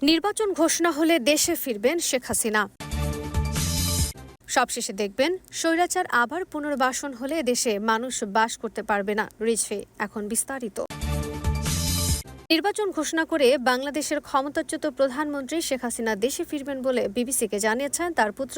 নির্বাচন ঘোষণা হলে দেশে ফিরবেন শেখ হাসিনা। সবশেষে দেখবেন স্বৈরাচার আবার পুনর্বাসন হলে দেশে মানুষ বাস করতে পারবে না। রিজভি এখন বিস্তারিত। নির্বাচন ঘোষণা করে বাংলাদেশের ক্ষমতাচ্যুত প্রধানমন্ত্রী শেখ হাসিনা দেশে ফিরবেন বলে বিবিসিকে জানিয়েছেন তার পুত্র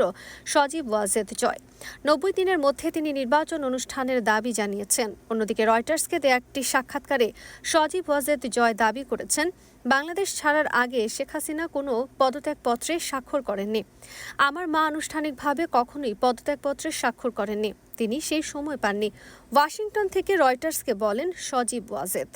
সজীব ওয়াজেদ জয়। 90 দিনের মধ্যে তিনি নির্বাচন অনুষ্ঠানের দাবি জানিয়েছেন। অন্যদিকে রয়টার্সকে দেয়া একটি সাক্ষাৎকারে সজীব ওয়াজেদ জয় দাবি করেছেন, বাংলাদেশ ছাড়ার আগে শেখ হাসিনা কোনো পদত্যাগপত্রে স্বাক্ষর করেননি। আমার মা আনুষ্ঠানিকভাবে কখনোই পদত্যাগপত্রে স্বাক্ষর করেননি, তিনি সেই সময় পাননি। ওয়াশিংটন থেকে রয়টার্সকে বলেন সজীব ওয়াজেদ।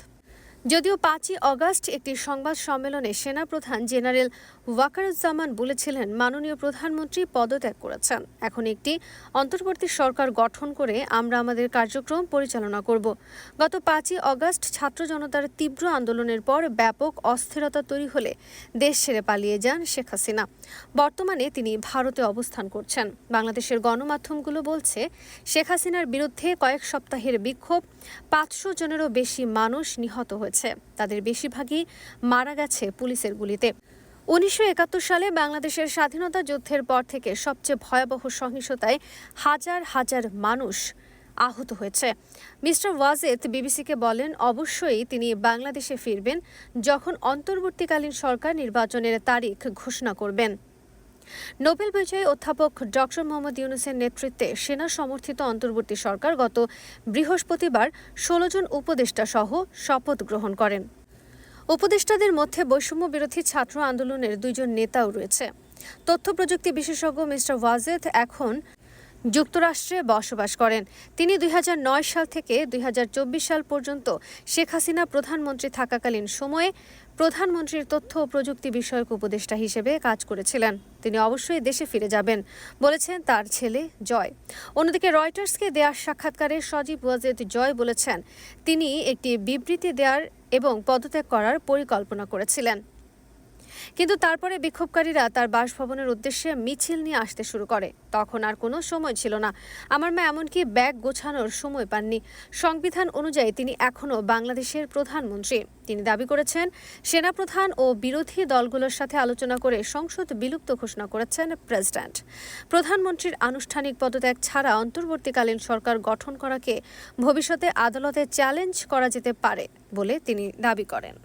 যদিও 5ই অগাস্ট একটি সংবাদ সম্মেলনে সেনাপ্রধান জেনারেল ওয়াকারুজ্জামান বলেছিলেন, মাননীয় প্রধানমন্ত্রী পদত্যাগ করেছেন, এখন একটি অন্তর্বর্তী সরকার গঠন করে আমরা আমাদের কার্যক্রম পরিচালনা করব। গত 5ই অগাস্ট ছাত্র জনতার তীব্র আন্দোলনের পর ব্যাপক অস্থিরতা তৈরি হলে দেশ ছেড়ে পালিয়ে যান শেখ হাসিনা। বর্তমানে তিনি ভারতে অবস্থান করছেন। বাংলাদেশের গণমাধ্যমগুলো বলছে, শেখ হাসিনার বিরুদ্ধে কয়েক সপ্তাহের বিক্ষোভ 500 জনেরও বেশি মানুষ নিহত হয়েছে, তাদের বেশিরভাগই মারা গেছে পুলিশের গুলিতে। 1971 সালে বাংলাদেশের স্বাধীনতা যুদ্ধের পর থেকে সবচেয়ে ভয়াবহ সহিংসতায় হাজার হাজার মানুষ আহত হয়েছে। মিস্টার ওয়াজেদ বিবিসিকে বলেন, অবশ্যই তিনি বাংলাদেশে ফিরবেন যখন অন্তর্বর্তীকালীন সরকার নির্বাচনের তারিখ ঘোষণা করবেন। নোবেল বিজয়ী অধ্যাপক ডক্টর মোহাম্মদ ইউনূসের নেতৃত্বে সেনা সমর্থিত অন্তর্বর্তী সরকার গত বৃহস্পতিবার 16 জন উপদেষ্টা সহ শপথ গ্রহণ করেন। উপদেষ্টাদের মধ্যে বৈষম্য বিরোধী ছাত্র আন্দোলনের 2 জন নেতাও রয়েছে। তথ্য প্রযুক্তি বিশেষজ্ঞ মিস্টার ওয়াজেদ এখন যুক্তরাষ্ট্রে বসবাস করেন। তিনি 2009 সাল থেকে 2024 সাল পর্যন্ত শেখ হাসিনা প্রধানমন্ত্রী থাকাকালীন সময়ে প্রধানমন্ত্রীর তথ্য ও প্রযুক্তি বিষয়ক উপদেষ্টা হিসেবে কাজ করেছিলেন। তিনি অবশ্যই দেশে ফিরে যাবেন বলেছেন তার ছেলে জয়। অন্যদিকে রয়টার্সকে দেয়া সাক্ষাৎকারে সজীব ওয়াজেদ জয় বলেছেন, তিনি একটি বিবৃতি দেওয়ার এবং পদত্যাগ করার পরিকল্পনা করেছিলেন, কিন্তু তারপরে বিক্ষোভকারীরা তার বাসভবনের উদ্দেশ্যে মিছিল নিয়ে আসতে শুরু করে। তখন আর কোনো সময় ছিল না। আমার মা এমনকি ব্যাগ গোছানোর সময় পাননি। সংবিধান অনুযায়ী তিনি এখনও বাংলাদেশের প্রধানমন্ত্রী। তিনি দাবি করেছেন, সেনাপ্রধান ও বিরোধী দলগুলোর সাথে আলোচনা করে সংসদ বিলুপ্ত ঘোষণা করেছেন প্রেসিডেন্ট। প্রধানমন্ত্রীর আনুষ্ঠানিক পদত্যাগ ছাড়া অন্তর্বর্তীকালীন সরকার গঠন করাকে ভবিষ্যতে আদালতে চ্যালেঞ্জ করা যেতে পারে বলে তিনি দাবি করেন।